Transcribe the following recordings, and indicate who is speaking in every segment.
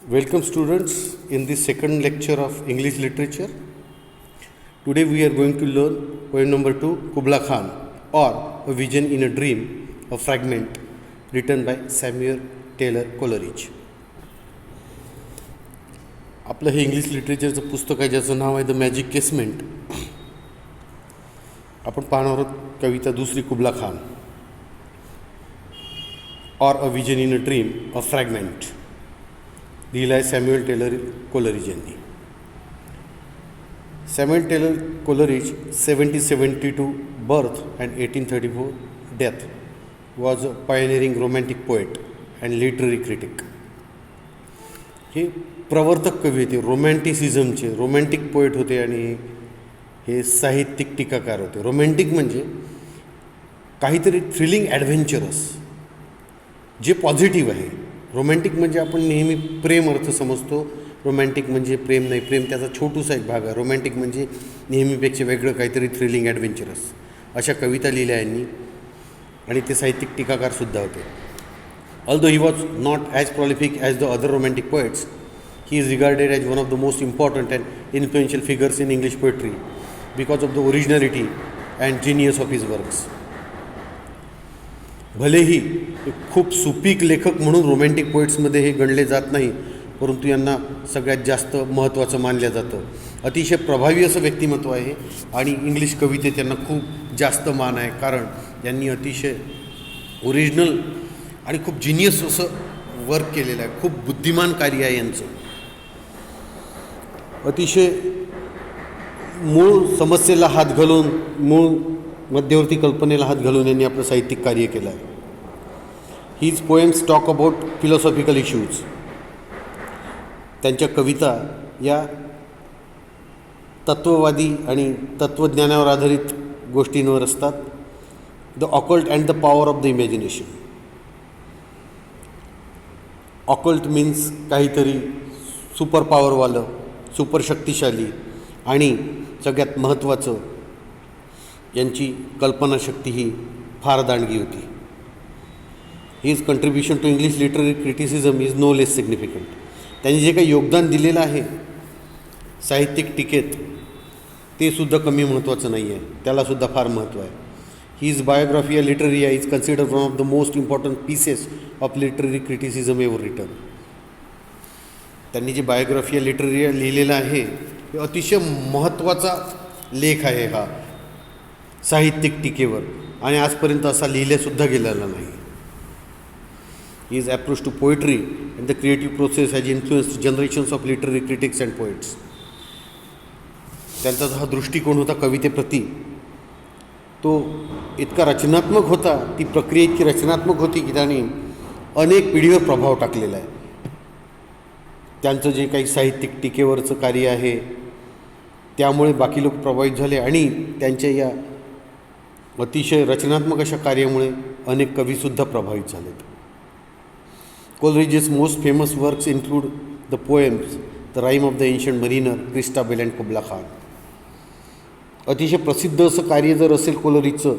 Speaker 1: Welcome students in the second lecture of English literature. Today we are going to learn poem number 2, Kubla Khan, or A Vision in a Dream, a fragment written by Samuel Taylor Coleridge. आपलं हे English लिटरेचरचं पुस्तक आहे ज्याचं नाव आहे the magic casement. आपण पाहणार आहोत कविता दुसरी Kubla Khan, or a vision in a dream, a fragment. लिहिला आहे सॅम्युएल टेलर कोलरिज यांनी. Samuel Taylor Coleridge 1772 birth and 1834 death was a pioneering romantic poet and literary critic. हे प्रवर्तक कवी होते, रोमॅन्टिसिझमचे रोमॅन्टिक पोएट होते आणि हे साहित्यिक टीकाकार होते. रोमॅन्टिक म्हणजे काहीतरी थ्रिलिंग ॲडव्हेंचरस, जे पॉझिटिव्ह आहे. रोमॅन्टिक म्हणजे आपण नेहमी प्रेम अर्थ समजतो. रोमॅन्टिक म्हणजे प्रेम नाही, प्रेम त्याचा छोटूसा एक भाग आहे. रोमॅन्टिक म्हणजे नेहमीपेक्षा वेगळं काहीतरी थ्रिलिंग ॲडव्हेंचरस. अशा कविता लिहिल्या यांनी आणि ते साहित्यिक टीकाकारसुद्धा होते. Although he was not as prolific as the other romantic poets, he is regarded as one of the most important and influential figures in English poetry because of the originality and genius of his works. भलेही खूप सुपीक लेखक म्हणून romantic पोएट्समध्ये हे गणले जात नाही, परंतु यांना सगळ्यात जास्त महत्त्वाचं मानलं जातं. अतिशय प्रभावी असं व्यक्तिमत्व आहे आणि इंग्लिश कवितेत त्यांना खूप जास्त मान आहे, कारण यांनी अतिशय ओरिजिनल आणि खूप जिनियस असं वर्क केलेलं आहे. खूप बुद्धिमान कार्य आहे यांचं. अतिशय मूळ समस्येला हात घालून, मूळ मध्यवर्ती कल्पनेला हात घालून यांनी आपलं साहित्यिक कार्य केलं आहे. His poems talk about philosophical issues. त्यांच्या कविता या तत्ववादी आणि तत्त्वज्ञानावर आधारित गोष्टींवर असतात. The occult and the power of the imagination. Occult means काहीतरी सुपर पॉवरवालं, सुपर शक्तिशाली, आणि सगळ्यात महत्त्वाचं यांची कल्पनाशक्ती ही फार दांडगी होती. His contribution to English literary criticism is no less significant. त्यांनी जे काही योगदान दिलेलं आहे साहित्यिक टीकेत ते सुद्धा कमी महत्त्वाचं नाही आहे, त्यालासुद्धा फार महत्त्व आहे. His biography literary is considered one of the most important pieces of literary criticism ever written. त्यांनी जे बायोग्राफी लिटररी लिहिलेलं आहे हे अतिशय महत्त्वाचा लेख आहे हा साहित्यिक टीकेवर, आणि आजपर्यंत असा लिहिल्यासुद्धा गेलेला नाही. His approach to poetry and the creative process has influenced generations of literary critics and poets. त्यांचा जो हा दृष्टिकोन होता कवितेप्रती तो इतका रचनात्मक होता, ती प्रक्रिया इतकी रचनात्मक होती की त्याने अनेक पिढीवर प्रभाव टाकलेला आहे. त्यांचं जे काही साहित्यिक टीकेवरचं कार्य आहे त्यामुळे बाकी लोक प्रभावित झाले, आणि त्यांच्या या अतिशय रचनात्मक अशा कार्यामुळे अनेक कवीसुद्धा प्रभावित झालेत. Coleridge's most famous works include the poems the rime of the ancient mariner, Christabel and Kubla Khan. अतिशय प्रसिद्ध असं कार्य जर असेल कोलरिजचं,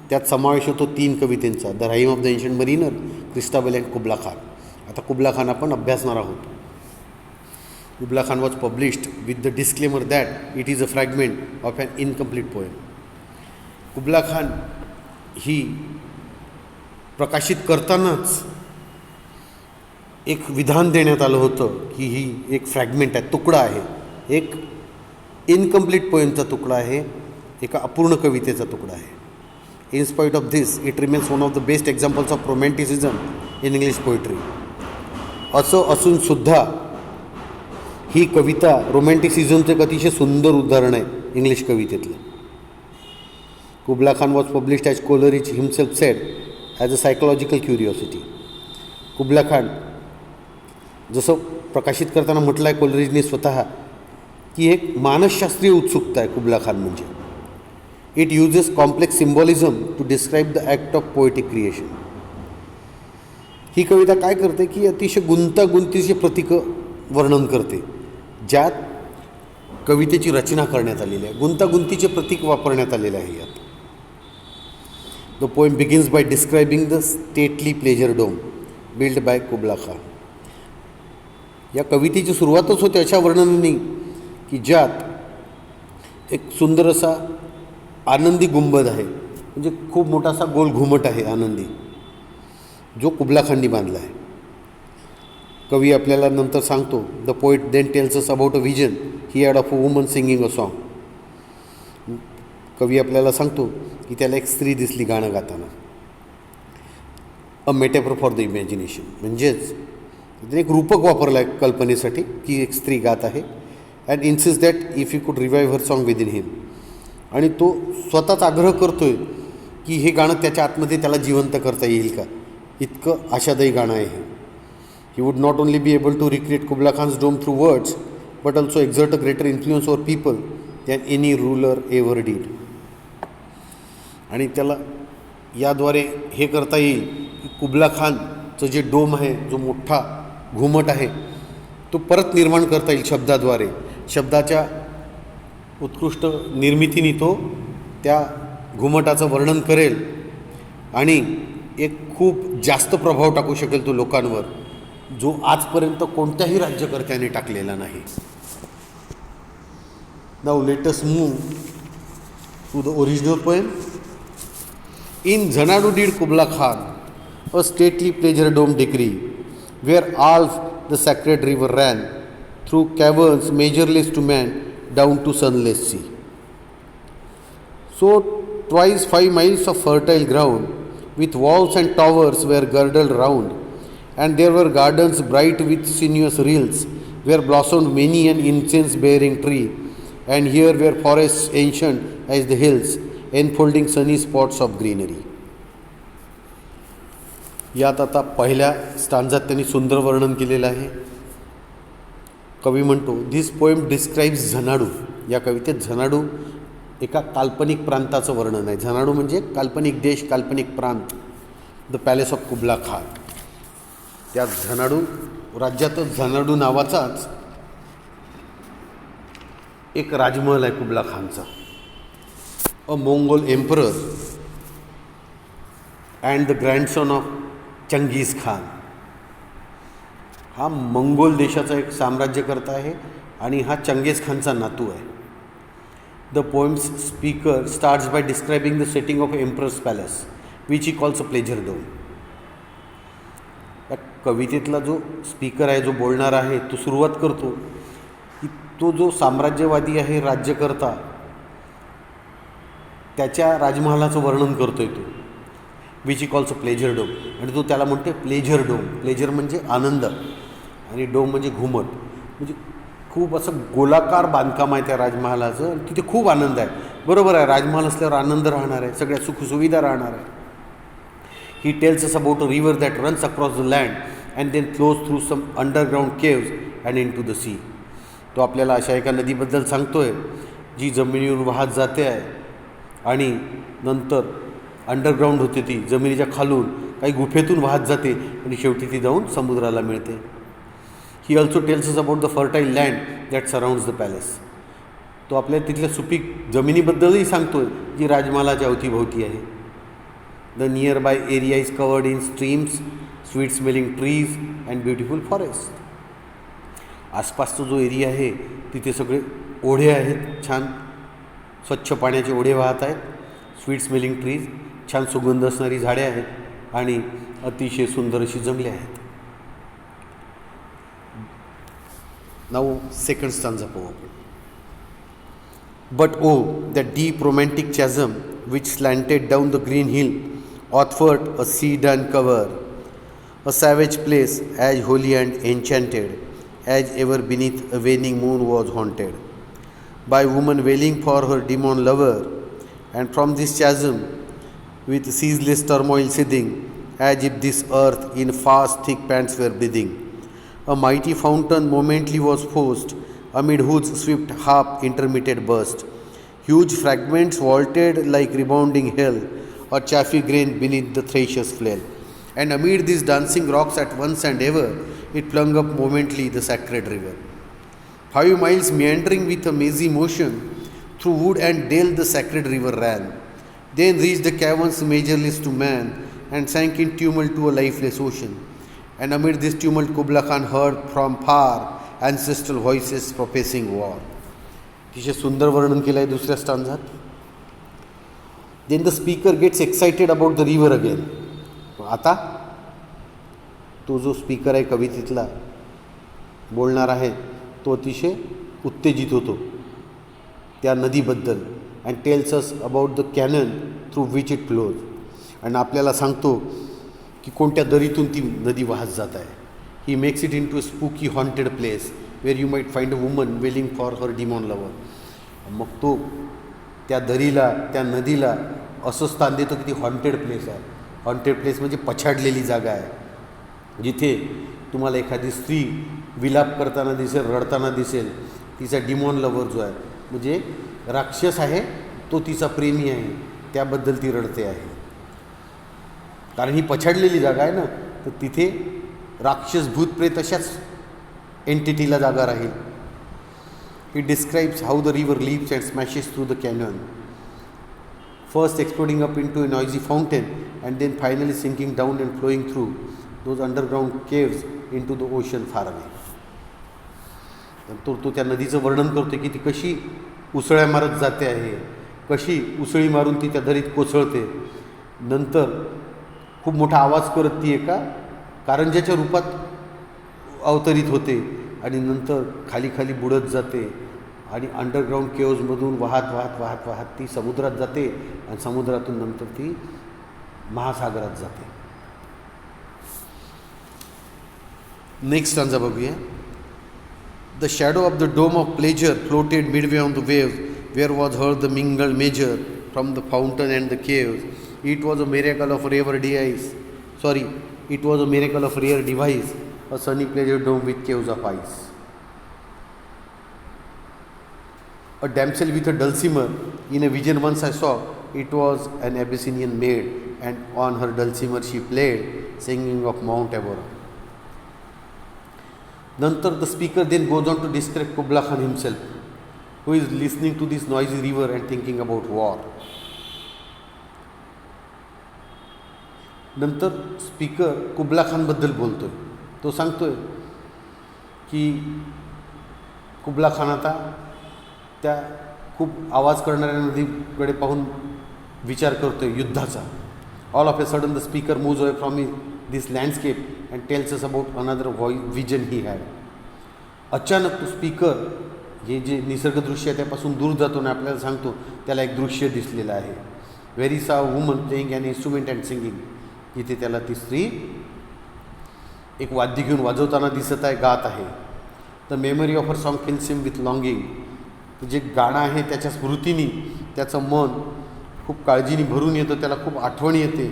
Speaker 1: त्यात समावेश होतो 3 कवितेंचा, the rime of the ancient mariner, Christabel and Kubla Khan. आता कुबला खान आपण अभ्यासणार आहोत. Kubla Khan was published with the disclaimer that it is a fragment of an incomplete poem. कुबला Khan ही प्रकाशित करतानाच एक विधान देण्यात आलं होतं की ही एक फ्रॅगमेंट आहे, तुकडा आहे, एक इनकम्प्लीट पोएमचा तुकडा आहे, एका अपूर्ण कवितेचा तुकडा आहे. In spite of this it remains one of the best examples of romanticism in English poetry. असं असूनसुद्धा ही कविता रोमॅन्टिसिझमचं एक अतिशय सुंदर उदाहरण आहे इंग्लिश कवितेतलं. Kubla Khan was published as Coleridge himself said as a psychological curiosity. Kubla Khan जसं प्रकाशित करताना म्हटलं आहे कोलरिजने स्वतः की एक मानसशास्त्रीय उत्सुकता आहे कुबला खान म्हणजे. It uses complex symbolism to describe the act of poetic creation. ही कविता काय करते की अतिशय गुंतागुंतीचे प्रतीकं वर्णन करते, ज्यात कवितेची रचना करण्यात आलेली आहे, गुंतागुंतीचे प्रतीक वापरण्यात आलेले आहे यात. The poem begins by describing the stately pleasure dome build by Kubla Khan. या कवितेची सुरुवातच होते अशा वर्णनांनी की ज्यात एक सुंदर असा आनंदी गुंबद आहे, म्हणजे खूप मोठा असा गोल घुमट आहे आनंदी, जो कुबलाखांनी बांधला आहे. कवी आपल्याला नंतर सांगतो, the poet then tells us about a vision he had of a woman singing a song. कवी आपल्याला सांगतो की त्याला एक स्त्री दिसली गाणं गाताना. अ मेटाफॉर फॉर द इमॅजिनेशन, म्हणजेच त्याने एक रूपक वापरलं आहे कल्पनेसाठी की एक स्त्री गात आहे. And insist that if you could revive her song within him, आणि तो स्वतःच आग्रह करतो आहे की हे गाणं त्याच्या आतमध्ये त्याला जिवंत करता येईल का, इतकं आशादायी गाणं आहे हे. He would not only be able to recreate Kubla Khan's dome through words, but also exert a greater influence over people than any ruler ever did. आणि त्याला याद्वारे हे करता येईल की कुबला खानचं जे डोम आहे, जो मोठा घुमट आहे, तो परत निर्माण करता येईल शब्दाद्वारे. शब्दाच्या उत्कृष्ट निर्मितीने तो त्या घुमटाचं वर्णन करेल आणि एक खूप जास्त प्रभाव टाकू शकेल तो लोकांवर, जो आजपर्यंत कोणत्याही राज्यकर्त्याने टाकलेला नाही. Now let us move to the original poem. In Xanadu did Kubla Khan a stately pleasure dome decree where Alph the sacred river ran through caverns measureless to man down to sunless sea. So twice 5 miles of fertile ground with walls and towers were girdled round, and there were gardens bright with sinuous rills, where blossomed many an incense-bearing tree, and here were forests ancient as the hills, enfolding sunny spots of greenery. यात आता पहिल्या स्टांजात त्यांनी सुंदर वर्णन केलेलं आहे. कवी म्हणतो, धिस पोएम डिस्क्राईब्स झनाडू. या कवितेत झनाडू एका काल्पनिक प्रांताचं वर्णन आहे. झनाडू म्हणजे काल्पनिक देश, काल्पनिक प्रांत, द पॅलेस ऑफ कुबला खान. त्या झनाडू राज्यातच झनाडू नावाचाच एक राजमहल आहे कुबला खानचा. A Mongol emperor and the grandson of Genghis Khan. हा मंगोल देशाचा एक साम्राज्यकर्ता आहे आणि हा चंगेज खानचा नातू आहे. The poem's speaker starts by describing the setting of emperor's palace which he calls a pleasure dome. या कवितेतला जो स्पीकर आहे, जो बोलणार आहे, तो सुरुवात करतो की तो जो साम्राज्यवादी आहे, राज्यकर्ता, त्याच्या राजमहालाचं वर्णन करतो आहे तो, which he calls a pleasure dome. आणि तो त्याला म्हणते प्लेजर डोम. प्लेजर म्हणजे आनंद आणि डोम म्हणजे घुमट. म्हणजे खूप असं गोलाकार बांधकाम आहे त्या राजमहालाचं आणि तिथे खूप आनंद आहे. बरोबर आहे, राजमहाल असल्यावर आनंद राहणार आहे, सगळ्या सुखसुविधा राहणार आहे. He tells us about a river that runs across the land and then flows through some underground caves and into the sea. तो आपल्याला अशा एका नदीबद्दल सांगतोय जी जमिनीवर वाहत जाते आहे आणि नंतर अंडरग्राऊंड होते, ती जमिनीच्या खालून काही गुफेतून वाहत जाते आणि शेवटी ती जाऊन समुद्राला मिळते. He also tells us about the fertile land that surrounds the palace. तो आपल्याला तिथल्या सुपीक जमिनीबद्दलही सांगतोय जी राजमहालाच्या अवतीभोवती आहे. The nearby area is covered in streams, sweet-smelling trees and beautiful forests. आसपासचा जो एरिया आहे तिथे सगळे ओढे आहेत, छान स्वच्छ पाण्याचे ओढे वाहत आहेत, स्वीट स्मेलिंग ट्रीज, छान सुगंध असणारी झाडे आहेत आणि अतिशय सुंदर अशी जंगले आहेत. नाऊ सेकंड स्टांजा पाहू आपण. But oh, that deep romantic chasm which slanted down the green hill, athwart a sea-dun cover, a savage place as holy and enchanted as ever beneath a waning moon was haunted, by woman wailing for her demon lover, and from this chasm with ceaseless turmoil seething, as if this earth in fast thick pants were breathing, a mighty fountain momently was forced, amid whose swift harp intermittent burst, huge fragments vaulted like rebounding hell, or chaffy grain beneath the thresher's flail, and amid these dancing rocks at once and ever, it flung up momently the sacred river. 5 miles meandering with a mazy motion, through wood and dale the sacred river ran, then reached the caverns measureless to man, and sank in tumult to a lifeless ocean. And amid this tumult, Kubla Khan heard from far ancestral voices professing war. तिचे सुंदर वर्णन केलं आहे दुसऱ्या स्टांजात. Then the speaker gets excited about the river again. आता तो जो speaker आहे कवितेतला बोलणार आहे तो अतिशय उत्तेजित होतो त्या नदीबद्दल. And tells us about the canyon through which it flows. आणि आपल्याला सांगतो की कोणत्या दरीतून ती नदी वाहत जात आहे. He makes it into a spooky haunted place where you might find a woman wailing for her demon lover. मग तो त्या दरीला त्या नदीला असं स्थान देतो की ती हॉन्टेड प्लेस आहे. हॉन्टेड प्लेस म्हणजे पछाडलेली जागा आहे जिथे तुम्हाला एखादी स्त्री विलाप करताना दिसेल, रडताना दिसेल. तिचा डिमॉन लवर जो आहे म्हणजे राक्षस आहे तो तिचा प्रेमी आहे त्याबद्दल ती रडते आहे. कारण ही पछाडलेली जागा आहे ना, तर तिथे राक्षस भूतप्रेत अशाच एंटिटीला जागा राहील. He describes how the river leaps and smashes through the canyon, first exploding up into a noisy fountain and then finally sinking down and flowing through those underground caves into the ocean far away. तो त्या नदीचं वर्णन करतो की ती कशी उसळ्या मारत जाते आहे, कशी उसळी मारून ती त्या दरीत कोसळते. नंतर खूप मोठा आवाज करत ती एका कारंजाच्या रूपात अवतरित होते आणि नंतर खाली खाली बुडत जाते आणि अंडरग्राऊंड केव्जमधून वाहत वाहत वाहत वाहत ती समुद्रात जाते आणि समुद्रातून नंतर ती महासागरात जाते. नेक्स्ट स्टांजा बघूया. The shadow of the dome of pleasure floated midway on the waves where was heard the mingled measure from the fountain and the caves. It was a miracle of rare device it was a miracle of rare device a sunny pleasure dome with caves of ice. A damsel with a dulcimer in a vision once I saw. It was an Abyssinian maid, and on her dulcimer she played, singing of Mount Abora. Nantar the speaker then goes on to describe Kubla Khan himself, who is listening to this noisy river and thinking about war. नंतर speaker कुबला Khan बद्दल बोलतोय. तो सांगतोय की कुबला Khan आता त्या खूप आवाज करणाऱ्या नदीकडे पाहून विचार करतोय युद्धाचा. All of a sudden the speaker moves away from this landscape and tells us about another vision he had. अचानक तो स्पीकर हे जे निसर्गदृश्य आहे त्यापासून दूर जातो आणि आपल्याला सांगतो त्याला एक दृश्य दिसलेलं आहे. Very saw woman playing an instrument and singing. इथे त्याला ती स्त्री एक वाद्य घेऊन वाजवताना दिसत आहे, गात आहे. The memory of her song fills him with longing. जे गाणं आहे त्याच्या स्मृतीनी त्याचं मन खूप काळजीने भरून येतं, त्याला खूप आठवण येते.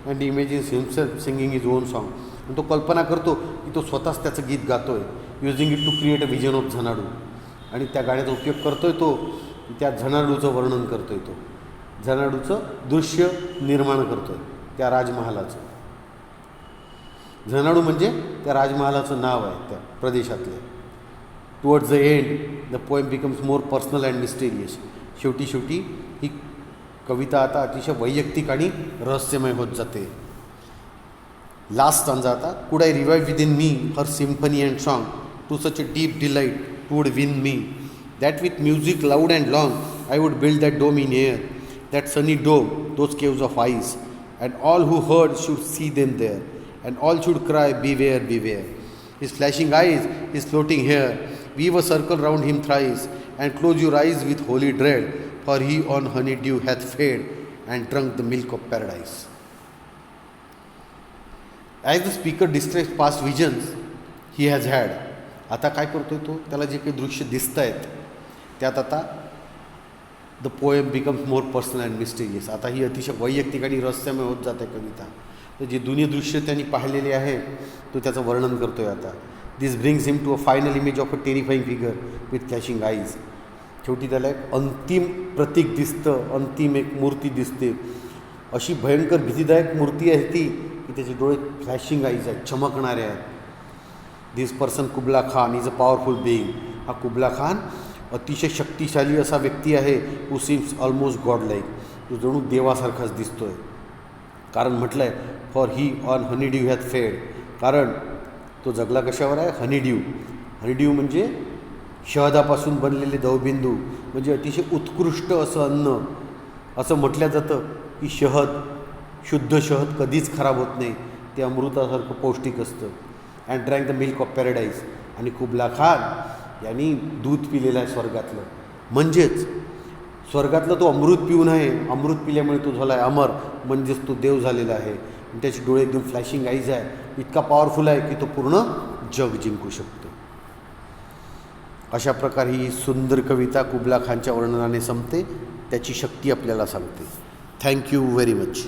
Speaker 1: And imagines himself singing is on song. आणि तो कल्पना करतो की तो स्वतःच त्याचं गीत गातो आहे, using it to create a vision of Xanadu. आणि त्या गाण्याचा उपयोग करतो आहे तो त्या झनाडूचं वर्णन करतो आहे, तो झनाडूचं दृश्य निर्माण करतो आहे त्या राजमहालाचं. झनाडू म्हणजे त्या राजमहालाचं नाव आहे त्या प्रदेशातलं. Towards the end the poem becomes more personal and mysterious. शेवटी ही कविता आता अतिशय वैयक्तिक आणि रहस्यमय होत जाते. लास्ट स्टांजा आता. Could I revive within me her symphony and song to such a deep delight would win me that with music loud and long I would build that dome in air that sunny dome those caves of ice and all who heard should see them there and all should cry beware beware. His flashing eyes is floating hair. Weave a circle round him thrice, and close your eyes with holy dread, for he on honeydew hath fed, and drunk the milk of paradise. As the speaker describes past visions he has had, आता काय करतोय तो, त्याला जे काही दृश्य दिसत आहेत त्यात आता the poem becomes more personal and mysterious. आता ही अतिशय वैयक्तिक आणि रहस्यमय होत जाते कविता. तर जे दुनिया दृश्य त्यांनी पाहिलेले आहे तो त्याचं वर्णन करतोय आता. This brings him to a final image of a terrifying figure with flashing eyes. शेवटी त्याला एक अंतिम प्रतीक दिसतं, अंतिम एक मूर्ती दिसते. अशी भयंकर भीतीदायक मूर्ती आहे ती की त्याचे डोळे फ्लॅशिंग आईज आहेत, चमकणारे आहेत. This person Kubla Khan is a powerful being. हा कुबला खान अतिशय शक्तिशाली असा व्यक्ती आहे. Who seems almost god like. तो जणू देवासारखाच दिसतो आहे. कारण म्हटलं आहे for he on honeydew hath fed. कारण तो जगला कशावर आहे? हनीड्यू. हनीड्यू म्हणजे शहदापासून बनलेले दवबिंदू, म्हणजे अतिशय उत्कृष्ट असं अन्न. असं म्हटलं जातं की शुद्ध शहद कधीच खराब होत नाही, ते अमृतासारखं पौष्टिक असतं. And drank the milk of paradise. आणि कुबला खान यांनी दूध पिलेलं आहे स्वर्गातलं. म्हणजेच स्वर्गातलं तो अमृत पिऊन आहे, अमृत पिल्यामुळे तो झाला आहे अमर, म्हणजेच तो देव झालेला आहे. त्याचे डोळे एकदम फ्लॅशिंग आईज आहे, इतका पॉवरफुल आहे की तो पूर्ण जग जिंकू शकतो. अशा प्रकारे ही सुंदर कविता कुबला खानच्या वर्णनाने संपते, त्याची शक्ती आपल्याला सांगते. Thank you very much.